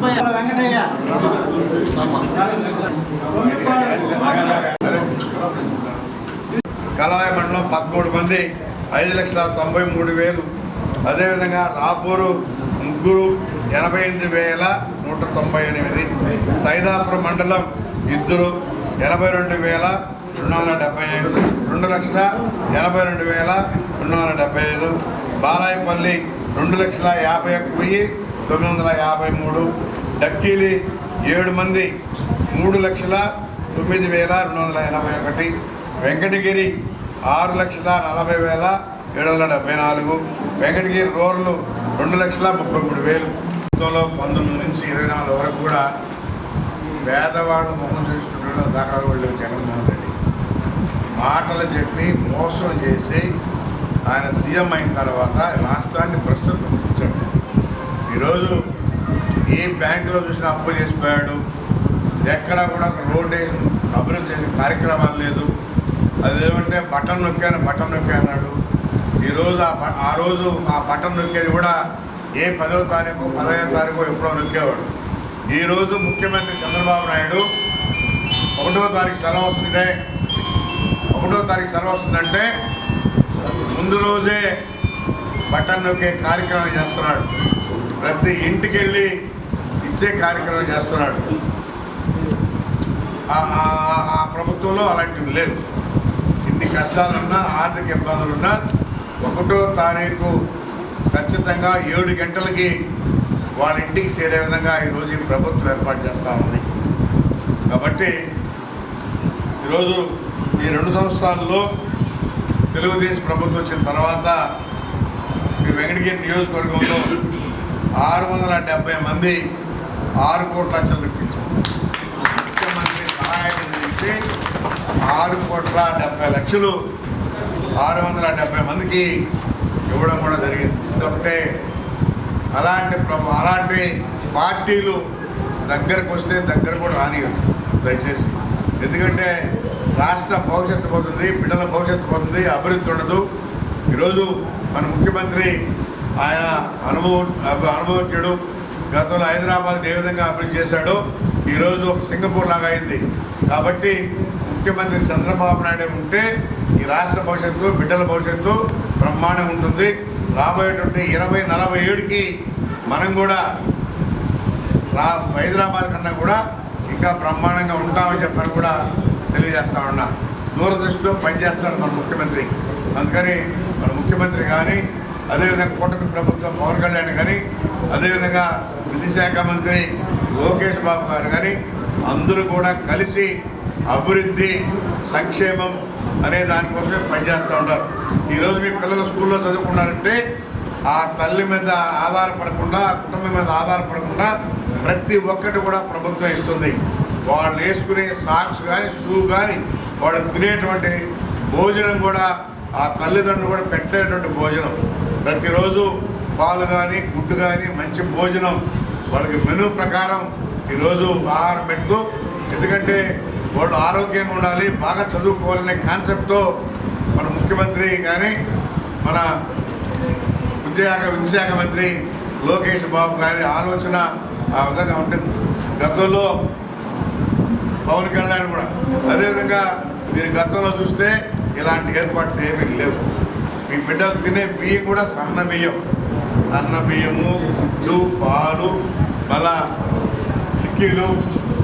వెంకటయ్య కలవాయి మండలం 13 మంది 5,93,000. అదేవిధంగా రాపూరు ముగ్గురు 88,198. సైదాపురం మండలం ఇద్దరు 82,275. 2,82,275. బాలాయపల్లి 2,51,953. డక్కీలి 7 మంది 3,09,281. వెంకటగిరి 6,40,774. వెంకటగిరి రోడ్లు 2,33,000. 19 నుంచి 24 వరకు కూడా పేదవాళ్ళు మొహం చూసుకుంటూ దాఖలు వాళ్ళు జగన్మోహన్ రెడ్డి మాటలు చెప్పి మోసం చేసి ఆయన సీఎం అయిన తర్వాత రాష్ట్రాన్ని ప్రస్తుతం ఇచ్చాడు. ఈరోజు ఏ బ్యాంకులో చూసినా అప్పు చేసిపోయాడు. ఎక్కడా కూడా రోడ్డు అభివృద్ధి చేసిన కార్యక్రమాలు లేదు. అదేమంటే బటన్ నొక్కి అన్నాడు. ఈరోజు ఆ రోజు ఆ బటన్ నొక్కేది కూడా ఏ 10వ తారీఖు 15వ తారీఖు ఎప్పుడో నొక్కేవాడు. ఈరోజు ముఖ్యమంత్రి చంద్రబాబు నాయుడు 1వ తారీఖు సెలవు వస్తుంది. 1వ తారీఖు సెలవు వస్తుందంటే ముందు రోజే బటన్ నొక్కే కార్యక్రమం చేస్తున్నాడు. ప్రతి ఇంటికి వెళ్ళి ఇచ్చే కార్యక్రమం చేస్తున్నాడు. ఆ ప్రభుత్వంలో అలాంటివి లేవు. ఇన్ని కష్టాలున్నా ఆర్థిక ఇబ్బందులున్నా 1వ తారీఖు ఖచ్చితంగా 7 గంటలకి వాళ్ళ ఇంటికి చేరే విధంగా ఈరోజు ఈ ప్రభుత్వం ఏర్పాటు చేస్తూ ఉంది. కాబట్టి ఈరోజు ఈ 2 సంవత్సరాల్లో తెలుగుదేశం ప్రభుత్వం వచ్చిన తర్వాత ఈ వెంకటగిరి నియోజకవర్గంలో 670 మంది 6 కోట్ల లక్షలు రప్పించారు. ముఖ్యమంత్రి సహాయం నుంచి 6,70,00,000 670 మందికి ఇవ్వడం కూడా జరిగింది. ఇదొకటే. అలాంటి పార్టీలు దగ్గరకు వస్తే దగ్గర కూడా రానివ్వండి దయచేసి. ఎందుకంటే రాష్ట్ర భవిష్యత్తు పోతుంది, బిడ్డల భవిష్యత్తు పోతుంది, అభివృద్ధి ఉండదు. ఈరోజు మన ముఖ్యమంత్రి ఆయన అనుభవజ్ఞుడు. గతంలో హైదరాబాద్ ఏ విధంగా అభివృద్ధి చేశాడో ఈరోజు ఒక సింగపూర్ లాగా అయింది. కాబట్టి ముఖ్యమంత్రి చంద్రబాబు నాయుడు ఉంటే ఈ రాష్ట్ర భవిష్యత్తు, బిడ్డల భవిష్యత్తు బ్రహ్మాండంగా ఉంటుంది. రాబోయేటువంటి 2047కి మనం కూడా హైదరాబాద్ కన్నా కూడా ఇంకా బ్రహ్మాండంగా ఉంటామని చెప్పని కూడా తెలియజేస్తా ఉన్నా. దూరదృష్టితో పనిచేస్తాడు మన ముఖ్యమంత్రి. అందుకని మన ముఖ్యమంత్రి కానీ, అదేవిధంగా కూటమి ప్రభుత్వం పవన్ కళ్యాణ్ కానీ, అదేవిధంగా విద్యాశాఖ మంత్రి లోకేష్ బాబు గారు కానీ అందరూ కూడా కలిసి అభివృద్ధి, సంక్షేమం అనే దానికోసమే పనిచేస్తూ ఉంటారు. ఈరోజు మీ పిల్లలు స్కూల్లో చదువుకున్నారంటే ఆ తల్లి మీద ఆధారపడకుండా, ఆ కుటుంబం మీద ఆధారపడకుండా ప్రతి ఒక్కటి కూడా ప్రభుత్వం ఇస్తుంది. వాళ్ళు వేసుకునే సాక్స్ కానీ, షూ కానీ, వాళ్ళు తినేటువంటి భోజనం కూడా ఆ తల్లిదండ్రులు కూడా పెట్టేటువంటి భోజనం. ప్రతిరోజు పాలు కానీ, గుడ్డు కానీ, మంచి భోజనం వాళ్ళకి మెనూ ప్రకారం ఈరోజు ఆహారం పెడుతూ, ఎందుకంటే వాళ్ళు ఆరోగ్యంగా ఉండాలి, బాగా చదువుకోవాలనే కాన్సెప్ట్తో మన ముఖ్యమంత్రి కానీ, మన విద్యాశాఖ మంత్రి లోకేష్ బాబు గారి ఆలోచన ఆ విధంగా ఉంటుంది. గతంలో పవన్ కళ్యాణ్ కూడా అదేవిధంగా మీరు గతంలో చూస్తే ఇలాంటి ఏర్పాట్లు ఏమీ లేవు. మీ బిడ్డలు తినే బియ్యం కూడా సన్న బియ్యము, గుడ్డు, పాలు, మళ్ళా చిక్కీలు,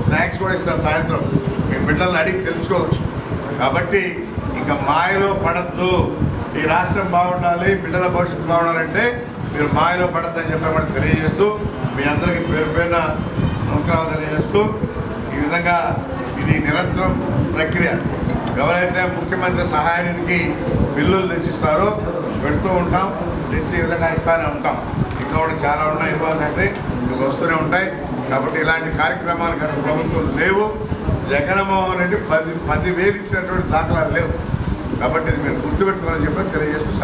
స్నాక్స్ కూడా ఇస్తారు సాయంత్రం. మీ బిడ్డలను అడిగి తెలుసుకోవచ్చు. కాబట్టి ఇంకా మాయలో పడద్దు. ఈ రాష్ట్రం బాగుండాలి, బిడ్డల భవిష్యత్తు బాగుండాలంటే మీరు మాయలో పడద్దని చెప్పి తెలియజేస్తూ, మీ అందరికీ పేరు పేరున నమస్కారాలు తెలియజేస్తూ, ఈ విధంగా ఇది నిరంతరం ప్రక్రియ. ఎవరైతే ముఖ్యమంత్రి సహాయ నిధికి బిల్లులు తెచ్చిస్తారో పెడుతూ ఉంటాం, తెచ్చి ఈ విధంగా ఇస్తూనే ఉంటాం. ఇంకా కూడా చాలా ఉన్నాయి, ఇవ్వాల్సి మీకు వస్తూనే ఉంటాయి. కాబట్టి ఇలాంటి కార్యక్రమాలు గత ప్రభుత్వం లేవు. జగన్మోహన్ రెడ్డి 10,000 ఇచ్చినటువంటి దాఖలాలు లేవు. కాబట్టి ఇది మీరు గుర్తుపెట్టుకోవాలని చెప్పి తెలియజేస్తూ